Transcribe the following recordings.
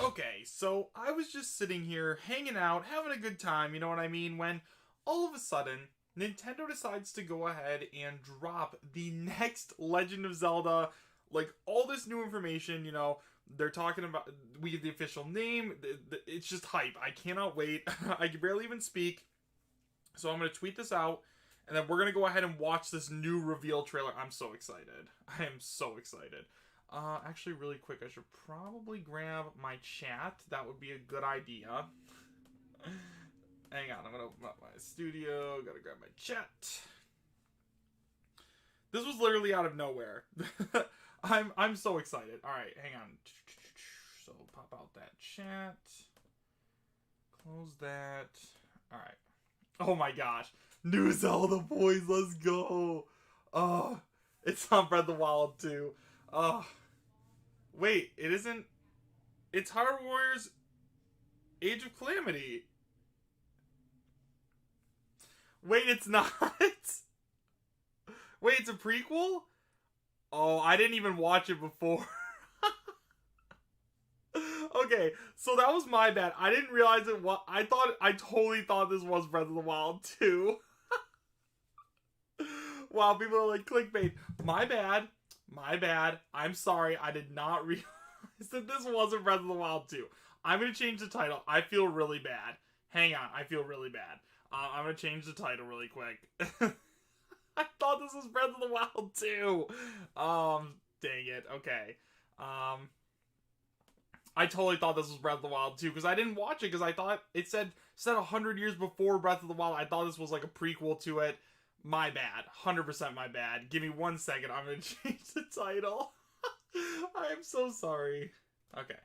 Okay, so I was just sitting here, hanging out, having a good time, you know what I mean, when all of a sudden, Nintendo decides to go ahead and drop the next Legend of Zelda, like, all this new information, you know, they're talking about, we get the official name, it's just hype, I cannot wait, I can barely even speak, so I'm going to tweet this out, and then we're going to go ahead and watch this new reveal trailer. I'm so excited. I am so excited. Actually, really quick, I should probably grab my chat. That would be a good idea. Hang on, I'm gonna open up my studio. Gotta grab my chat. This was literally out of nowhere. I'm so excited. All right, hang on. So pop out that chat. Close that. All right. Oh my gosh, new Zelda, boys. Let's go. Oh, it's on Breath of the Wild 2. Oh. Wait, it isn't... It's Hyrule Warriors Age of Calamity. Wait, it's not? Wait, it's a prequel? Oh, I didn't even watch it before. Okay, so that was my bad. I didn't realize it was... I totally thought this was Breath of the Wild 2. Wow, people are like, clickbait. My bad. My bad. I'm sorry. I did not realize that this wasn't Breath of the Wild 2. I'm going to change the title. I feel really bad. Hang on. I feel really bad. I'm going to change the title really quick. I thought this was Breath of the Wild 2. Dang it. Okay. I totally thought this was Breath of the Wild 2 because I didn't watch it because I thought it said 100 years before Breath of the Wild. I thought this was like a prequel to it. My bad. 100% my bad. Give me 1 second. I'm going to change the title. I am so sorry. Okay.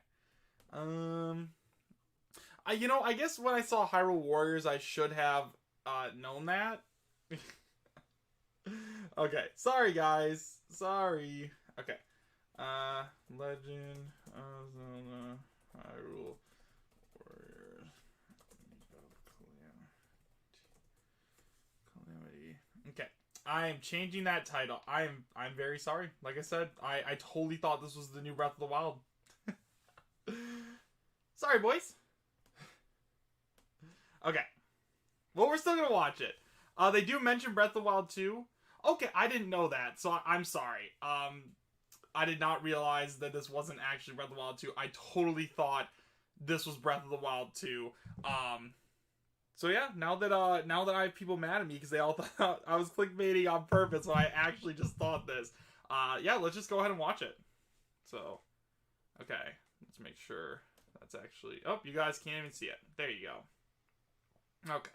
I guess when I saw Hyrule Warriors, I should have known that. Okay. Sorry, guys. Sorry. Okay. Legend of Zelda Hyrule Warriors. Calamity. Okay, I am changing that title. I'm very sorry. Like I said, I totally thought this was the new Breath of the Wild. Sorry, boys. Okay. Well, we're still gonna watch it. They do mention Breath of the Wild 2. Okay, I didn't know that, so I'm sorry. I did not realize that this wasn't actually Breath of the Wild 2. I totally thought this was Breath of the Wild 2. So yeah, now that I have people mad at me because they all thought I was clickbaiting on purpose, so I actually just thought this. Yeah, let's just go ahead and watch it. So, okay, let's make sure that's actually... Oh, you guys can't even see it. There you go. Okay.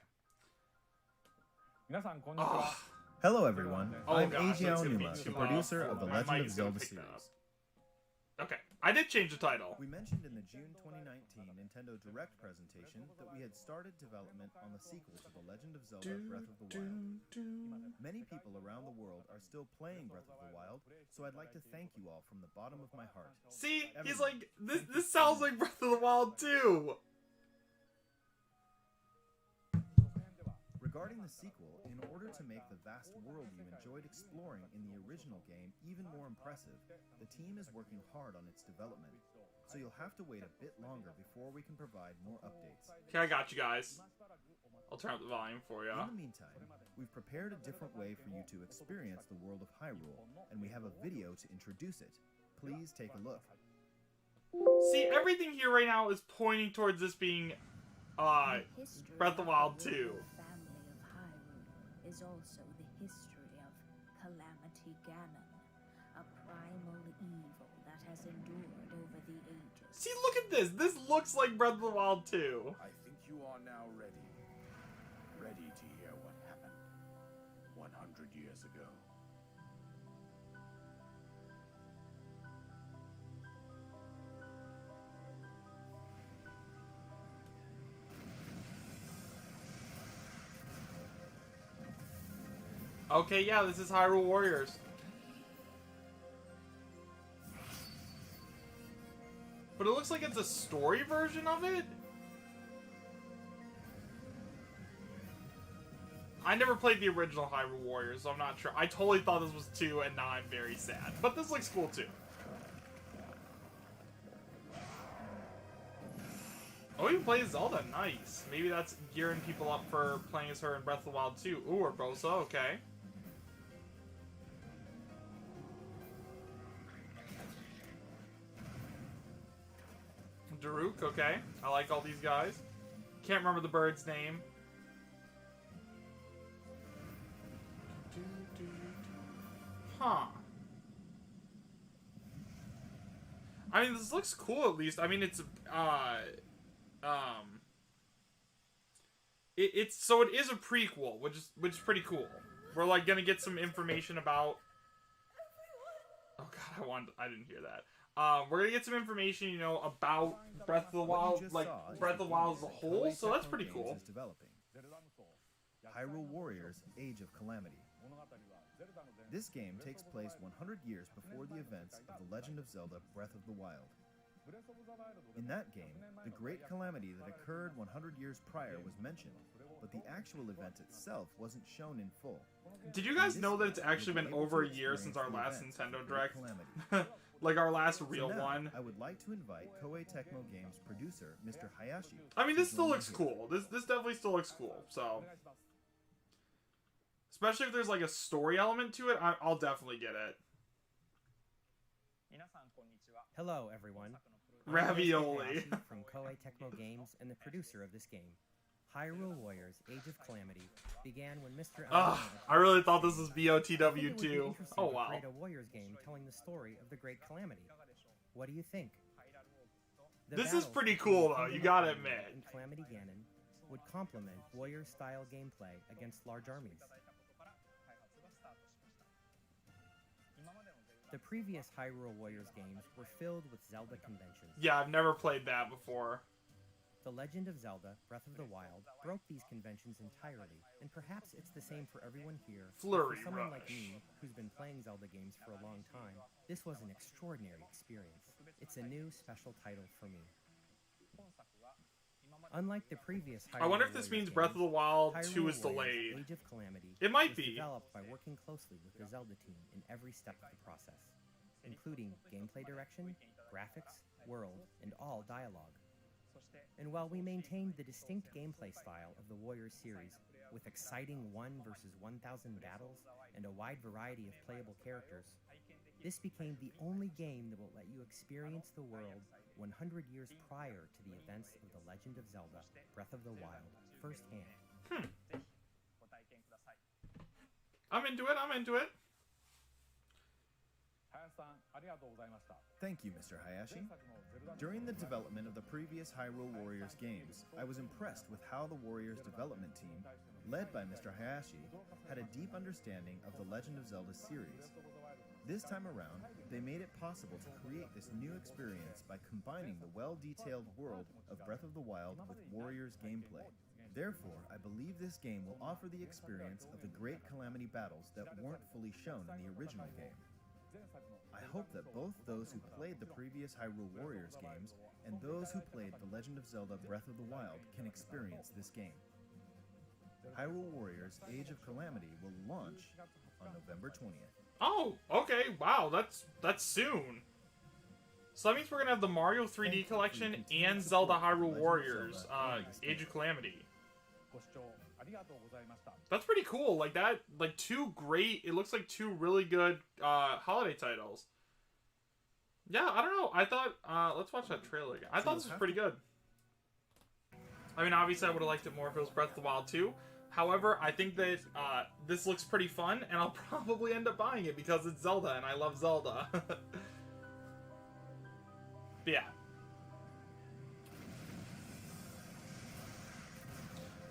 Oh. Hello everyone, I'm gosh, Eiji that's gonna be Aonuma, the too producer long. of the My Legend mic of is gonna Zelda pick that series. Okay, I did change the title. We mentioned in the June 2019 Nintendo Direct presentation that we had started development on the sequel to The Legend of Zelda Breath of the Wild. Many people around the world are still playing Breath of the Wild, so I'd like to thank you all from the bottom of my heart. See, he's like, this sounds like Breath of the Wild too. Regarding the sequel, in order to make the vast world you enjoyed exploring in the original game even more impressive, the team is working hard on its development. So you'll have to wait a bit longer before we can provide more updates. Okay, I got you guys. I'll turn up the volume for you. In the meantime, we've prepared a different way for you to experience the world of Hyrule, and we have a video to introduce it. Please take a look. See, everything here right now is pointing towards this being, Breath of the Wild 2. Is also the history of Calamity Ganon, a primal evil that has endured over the ages. See, look at this. This looks like Breath of the Wild 2. I think you are now ready. Ready to hear what happened 100 years ago. Okay, yeah, this is Hyrule Warriors. But it looks like it's a story version of it? I never played the original Hyrule Warriors, so I'm not sure. I totally thought this was 2, and now I'm very sad. But this looks cool, too. Oh, you play Zelda. Nice. Maybe that's gearing people up for playing as her in Breath of the Wild 2. Ooh, Urbosa. Okay. Daruk. Okay. I like all these guys. Can't remember the bird's name. Huh. I mean, this looks cool at least. I mean, it's, so it is a prequel, which is pretty cool. We're, like, gonna get some information about... Oh, God, I didn't hear that. We're gonna get some information, you know, about Breath of the Wild, like, Breath of the Wild as a whole, so that's pretty cool. Hyrule Warriors: Age of Calamity. This game takes place 100 years before the events of The Legend of Zelda: Breath of the Wild. In that game, the great calamity that occurred 100 years prior was mentioned, but the actual event itself wasn't shown in full. Did you guys know that it's actually been over a year since our last Nintendo Direct? Like our last real one. I would like to invite Koei Tecmo Games producer, Mr. Hayashi. I mean, this still looks cool. This definitely still looks cool, so... Especially if there's like a story element to it, I'll definitely get it. Hello, everyone. Ravioli. I'm from Koei Tecmo Games and the producer of this game. Hyrule Warriors: Age of Calamity began when Mr. I really thought this was BOTW too. Oh wow. Create a Warriors game telling the story of the Great Calamity. What do you think? This is pretty cool though, you gotta admit. And Calamity Ganon would complement Warrior-style gameplay against large armies. The previous Hyrule Warriors games were filled with Zelda conventions. Yeah, I've never played that before. The Legend of Zelda: Breath of the Wild broke these conventions entirely, and perhaps it's the same for everyone here. Flurry for someone Rush. like me, who's been playing Zelda games for a long time, this was an extraordinary experience. It's a new, special title for me. Unlike the previous Hyrule I wonder if this Warriors means Breath of the Wild Hyrule 2 is Warriors: delayed. Age of Calamity It might was be. developed by working closely with the Zelda team in every step of the process, including gameplay direction, graphics, world, and all dialogue. And while we maintained the distinct gameplay style of the Warriors series, with exciting 1 versus 1,000 battles and a wide variety of playable characters, this became the only game that will let you experience the world 100 years prior to the events of The Legend of Zelda: Breath of the Wild firsthand. I'm into it, I'm into it. Thank you, Mr. Hayashi. During the development of the previous Hyrule Warriors games, I was impressed with how the Warriors development team, led by Mr. Hayashi, had a deep understanding of the Legend of Zelda series. This time around, they made it possible to create this new experience by combining the well-detailed world of Breath of the Wild with Warriors gameplay. Therefore, I believe this game will offer the experience of the Great Calamity battles that weren't fully shown in the original game. I hope that both those who played the previous Hyrule Warriors games and those who played The Legend of Zelda: Breath of the Wild can experience this game. Hyrule Warriors: Age of Calamity will launch on November 20th. Oh, okay, wow, that's soon. So that means we're gonna have the Mario 3D collection and Zelda Hyrule Warriors, Age of Calamity. That's pretty cool. Like that, like it looks like two really good holiday titles. Yeah, I don't know. I thought let's watch that trailer again. I thought this was pretty good. I mean, obviously I would have liked it more if it was Breath of the Wild 2. However, I think that this looks pretty fun, and I'll probably end up buying it because it's Zelda, and I love Zelda. But yeah.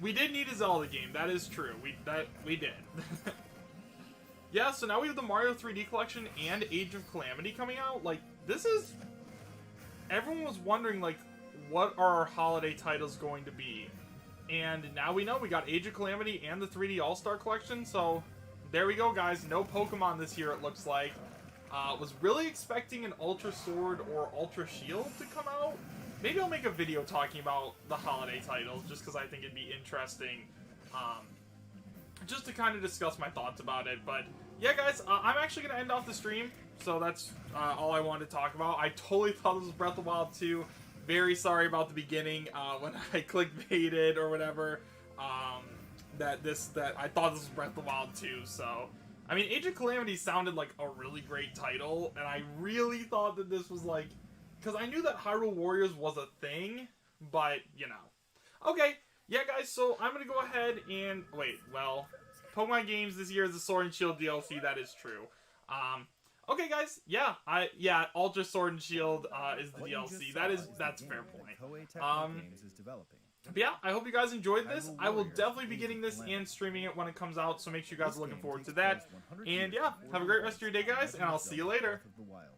We did need a Zelda game, that is true. We did. Yeah, so now we have the Mario 3D collection and Age of Calamity coming out. Like, this is... Everyone was wondering, like, what are our holiday titles going to be? And now we know we got Age of Calamity and the 3D All-Star Collection, so there we go, guys. No Pokemon this year, it looks like. Was really expecting an Ultra Sword or Ultra Shield to come out. Maybe I'll make a video talking about the holiday titles, just because I think it'd be interesting, just to kind of discuss my thoughts about it. But yeah, guys, I'm actually going to end off the stream, so that's all I wanted to talk about. I totally thought this was Breath of the Wild 2. Very sorry about the beginning when I clickbaited or whatever. That I thought this was Breath of the Wild 2. So, I mean, Age of Calamity sounded like a really great title, and I really thought that this was like, because I knew that Hyrule Warriors was a thing, but you know. Okay, yeah, guys. So I'm gonna go ahead and wait. Well, Pokemon games this year is the Sword and Shield DLC. That is true. Okay, guys. Yeah, Ultra Sword and Shield is the What you just DLC. saw is That's the fair game that point. Koei Tecmo Games is developing. But yeah, I hope you guys enjoyed this. Hyrule I will Warriors definitely be is getting this Calamity. and streaming it when it comes out, so make sure you guys This are looking game forward to takes that. place 100 And years yeah, before have a the great rest of your day, events of guys, and I'll see you Zelda later. Breath of the Wild.